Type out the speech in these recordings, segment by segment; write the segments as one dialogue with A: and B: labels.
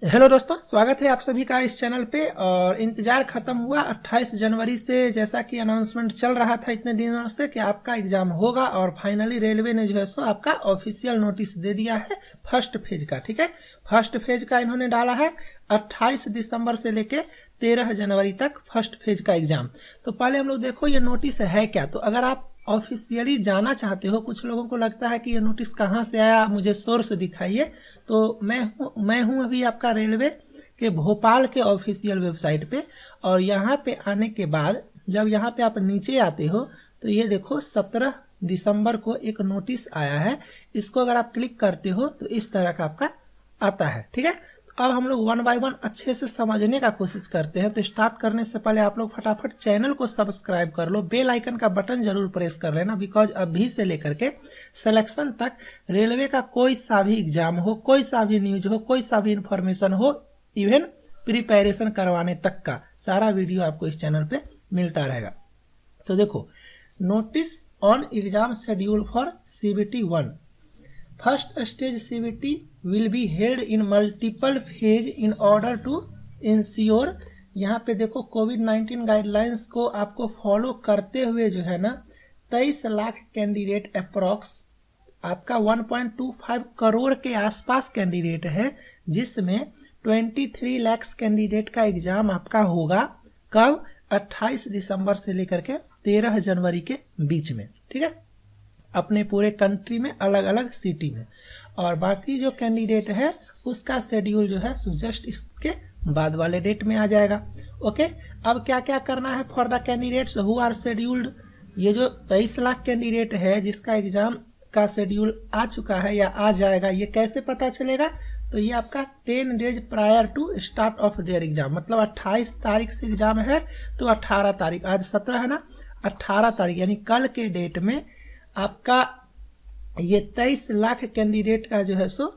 A: Hello दोस्तों, स्वागत है आप सभी का इस चैनल पे। और इंतजार खत्म हुआ 28 जनवरी से, जैसा कि अनाउंसमेंट चल रहा था इतने दिनों से कि आपका एग्जाम होगा। और फाइनली रेलवे ने जो है सो आपका ऑफिशियल नोटिस दे दिया है फर्स्ट फेज का। ठीक है, फर्स्ट फेज का इन्होंने डाला है 28 दिसंबर से लेके 13 जनवरी तक फर्स्ट फेज का एग्जाम। तो पहले हम लोग देखो ये नोटिस है क्या। तो अगर आप ऑफिशियली जाना चाहते हो, कुछ लोगों को लगता है कि ये नोटिस कहाँ से आया, मुझे सोर्स दिखाइए। तो मैं हूँ अभी आपका रेलवे के भोपाल के ऑफिशियल वेबसाइट पे। और यहाँ पे आने के बाद जब यहाँ पे आप नीचे आते हो तो ये देखो 17 दिसंबर को एक नोटिस आया है। इसको अगर आप क्लिक करते हो तो इस तरह का आपका आता है। ठीक है, अब हम लोग वन बाय वन अच्छे से समझने का कोशिश करते हैं। तो स्टार्ट करने से पहले आप लोग फटाफट चैनल को सब्सक्राइब कर लो, बेल आइकन का बटन जरूर प्रेस कर लेना। बिकॉज अभी से लेकर के सिलेक्शन तक रेलवे का कोई सा भी एग्जाम हो, कोई सा भी न्यूज हो, कोई सा भी इंफॉर्मेशन हो, इवन प्रिपरेशन करवाने तक का सारा वीडियो आपको इस चैनल पे मिलता रहेगा। तो देखो, notice on exam schedule for CBT 1। First stage CBT will be held in multiple phase in order to ensure। यहाँ पे देखो कोविड-19 गाइडलाइंस को आपको फॉलो करते हुए जो है ना 23 लाख कैंडिडेट अप्रॉक्स आपका 1.25 करोड़ के आसपास कैंडिडेट है, जिसमें 23 लाख कैंडिडेट का एग्जाम आपका होगा। कब? 28 दिसंबर से लेकर के 13 जनवरी के बीच में। ठीक है, अपने पूरे कंट्री में अलग अलग सिटी में। और बाकी जो कैंडिडेट है उसका शेड्यूल जो है जस्ट इसके बाद वाले डेट में आ जाएगा। ओके, अब क्या क्या करना है for the candidates who are scheduled. ये जो 23 लाख कैंडिडेट है जिसका एग्जाम का शेड्यूल आ चुका है या आ जाएगा, ये कैसे पता चलेगा? तो ये आपका 10 days prior to start of their exam, मतलब 28 तारीख से एग्जाम है तो 18 तारीख, आज 17 है ना, 18 तारीख यानी कल के डेट में आपका ये 23 लाख कैंडिडेट का जो है सो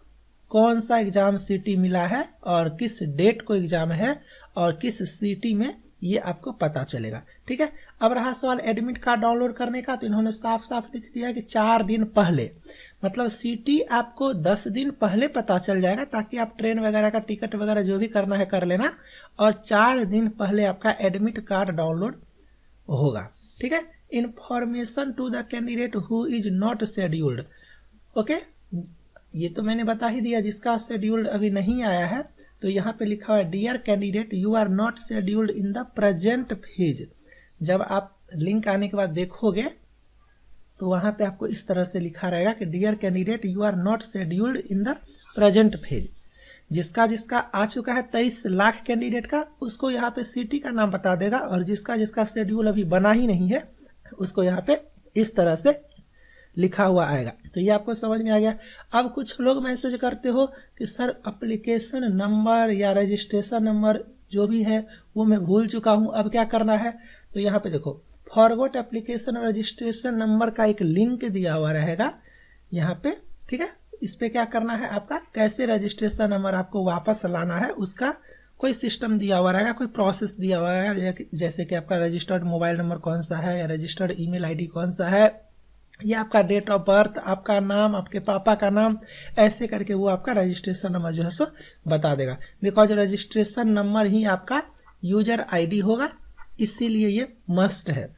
A: कौन सा एग्जाम सिटी मिला है और किस डेट को एग्जाम है और किस सिटी में, ये आपको पता चलेगा। ठीक है, अब रहा सवाल एडमिट कार्ड डाउनलोड करने का। तो इन्होंने साफ साफ लिख दिया कि 4 दिन पहले, मतलब सिटी आपको 10 दिन पहले पता चल जाएगा, ताकि आप ट्रेन वगैरह का टिकट वगैरह जो भी करना है कर लेना। और 4 दिन पहले आपका एडमिट कार्ड डाउनलोड होगा। ठीक है, information to the candidate who is not scheduled. Okay, ये तो मैंने बता ही दिया जिसका शेड्यूल्ड अभी नहीं आया है। तो यहाँ पे लिखा हुआ है dear candidate you are not scheduled in the present phase. जब आप लिंक आने के बाद देखोगे तो वहां पे आपको इस तरह से लिखा रहेगा कि dear candidate you are not scheduled in the present phase. जिसका जिसका आ चुका है 23 लाख कैंडिडेट का, उसको यहाँ पे सिटी का नाम बता देगा। और जिसका जिसका शेड्यूल अभी बना ही नहीं है उसको यहाँ पे इस तरह से लिखा हुआ आएगा। तो ये आपको समझ में आ गया। अब कुछ लोग मैसेज करते हो कि सर एप्लीकेशन नंबर या रजिस्ट्रेशन नंबर जो भी है वो मैं भूल चुका हूँ, अब क्या करना है? तो यहाँ पे देखो फॉरगॉट एप्लीकेशन और रजिस्ट्रेशन नंबर का एक लिंक दिया हुआ रहेगा यहाँ पे। ठीक है, इस पे क्या करना है, आपका कैसे रजिस्ट्रेशन नंबर आपको वापस लाना है उसका कोई सिस्टम दिया हुआ रहेगा, कोई प्रोसेस दिया हुआ रहेगा। जैसे कि आपका रजिस्टर्ड मोबाइल नंबर कौन सा है या रजिस्टर्ड ईमेल आईडी कौन सा है, या आपका डेट ऑफ बर्थ, आपका नाम, आपके पापा का नाम, ऐसे करके वो आपका रजिस्ट्रेशन नंबर जो है सो बता देगा। बिकॉज रजिस्ट्रेशन नंबर ही आपका यूजर आईडी होगा, इसीलिए ये मस्ट है।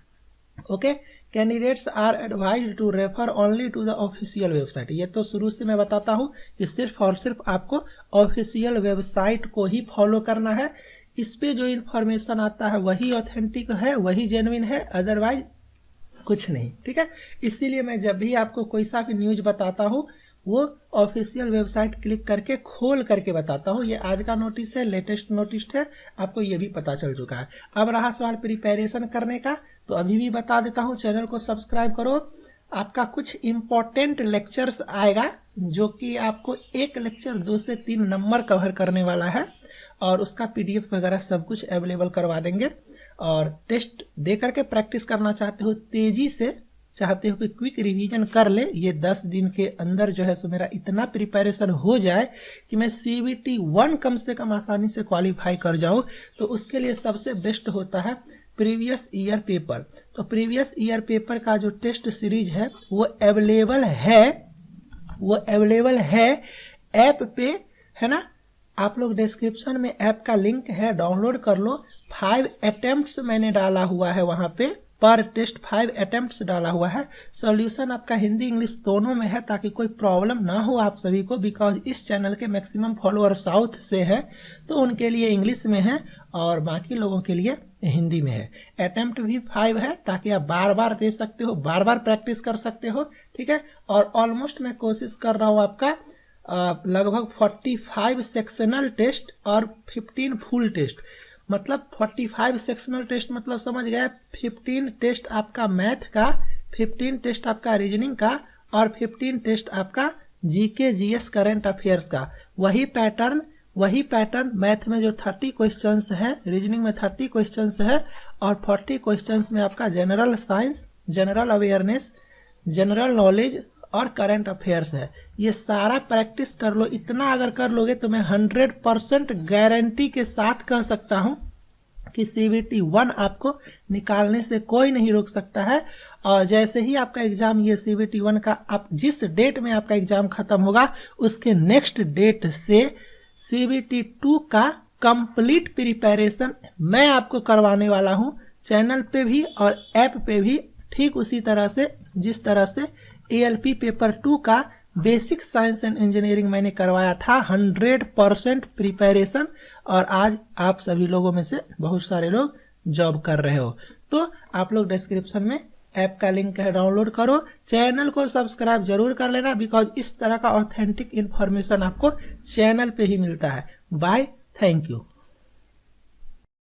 A: Okay, candidates are advised to refer only to the official website. ये तो शुरू से मैं बताता हूँ कि सिर्फ और सिर्फ आपको ऑफिशियल वेबसाइट को ही फॉलो करना है। इस पे जो इन्फॉर्मेशन आता है वही ऑथेंटिक है, वही जेन्युइन है, अदरवाइज कुछ नहीं। ठीक है, इसीलिए मैं जब भी आपको कोई सा भी न्यूज बताता हूँ वो ऑफिशियल वेबसाइट क्लिक करके खोल करके बताता हूँ। ये आज का नोटिस है, लेटेस्ट नोटिस है, आपको ये भी पता चल चुका है। अब रहा सवाल प्रिपरेशन करने का, तो अभी भी बता देता हूँ, चैनल को सब्सक्राइब करो। आपका कुछ इंपॉर्टेंट लेक्चर्स आएगा जो कि आपको एक लेक्चर 2 से 3 नंबर कवर करने वाला है, और उसका PDF वगैरह सब कुछ अवेलेबल करवा देंगे। और टेस्ट दे करके प्रैक्टिस करना चाहते हो, तेजी से चाहते हो कि क्विक रिवीजन कर ले, ये 10 दिन के अंदर जो है सो मेरा इतना प्रिपरेशन हो जाए कि मैं CBT 1 कम से कम आसानी से क्वालिफाई कर जाऊं, तो उसके लिए सबसे बेस्ट होता है प्रीवियस ईयर पेपर। तो प्रीवियस ईयर पेपर का जो टेस्ट सीरीज है वो अवेलेबल है ऐप पे, है ना। आप लोग डिस्क्रिप्शन में ऐप का लिंक है, डाउनलोड कर लो। 5 अटेम्प्ट्स मैंने डाला हुआ है वहाँ पे, पर टेस्ट 5 अटेम्प्ट्स डाला हुआ है। सॉल्यूशन आपका हिंदी इंग्लिश दोनों में है ताकि कोई प्रॉब्लम ना हो आप सभी को, बिकॉज इस चैनल के मैक्सिमम फॉलोअर साउथ से है तो उनके लिए इंग्लिश में है और बाकी लोगों के लिए हिंदी में है। अटेम्प्ट भी 5 है ताकि आप बार बार दे सकते हो, बार बार प्रैक्टिस कर सकते हो, ठीक है। और ऑलमोस्ट मैं कोशिश कर रहा हूँ आपका लगभग 45 सेक्शनल टेस्ट और 15 फुल टेस्ट, मतलब 45 सेक्शनल टेस्ट मतलब समझ गए, 15 टेस्ट आपका मैथ का, 15 टेस्ट आपका रीजनिंग का और 15 टेस्ट आपका जीके जीएस करंट अफेयर्स का। वही पैटर्न मैथ में जो 30 क्वेश्चंस है, रीजनिंग में 30 क्वेश्चंस है और 40 क्वेश्चंस में आपका general science, general awareness, general knowledge और करंट अफेयर्स है। ये सारा प्रैक्टिस कर लो। इतना अगर कर लोगे तो मैं 100% गारंटी के साथ कह सकता हूं कि CBT 1 आपको निकालने से कोई नहीं रोक सकता है। और जैसे ही आपका एग्जाम, ये CBT 1 का आप जिस डेट में आपका एग्जाम खत्म होगा उसके नेक्स्ट डेट से CBT 2 का कंप्लीट प्रिपरेशन मैं आपको करवाने वाला हूं, चैनल पे भी और ऐप पे भी, ठीक उसी तरह से जिस तरह से ALP पेपर 2 का बेसिक साइंस एंड इंजीनियरिंग मैंने करवाया था 100% प्रिपरेशन। और आज आप सभी लोगों में से बहुत सारे लोग जॉब कर रहे हो, तो आप लोग डिस्क्रिप्शन में ऐप का लिंक है, डाउनलोड करो। चैनल को सब्सक्राइब जरूर कर लेना, बिकॉज इस तरह का ऑथेंटिक इंफॉर्मेशन आपको चैनल पे ही मिलता है। Bye, thank you.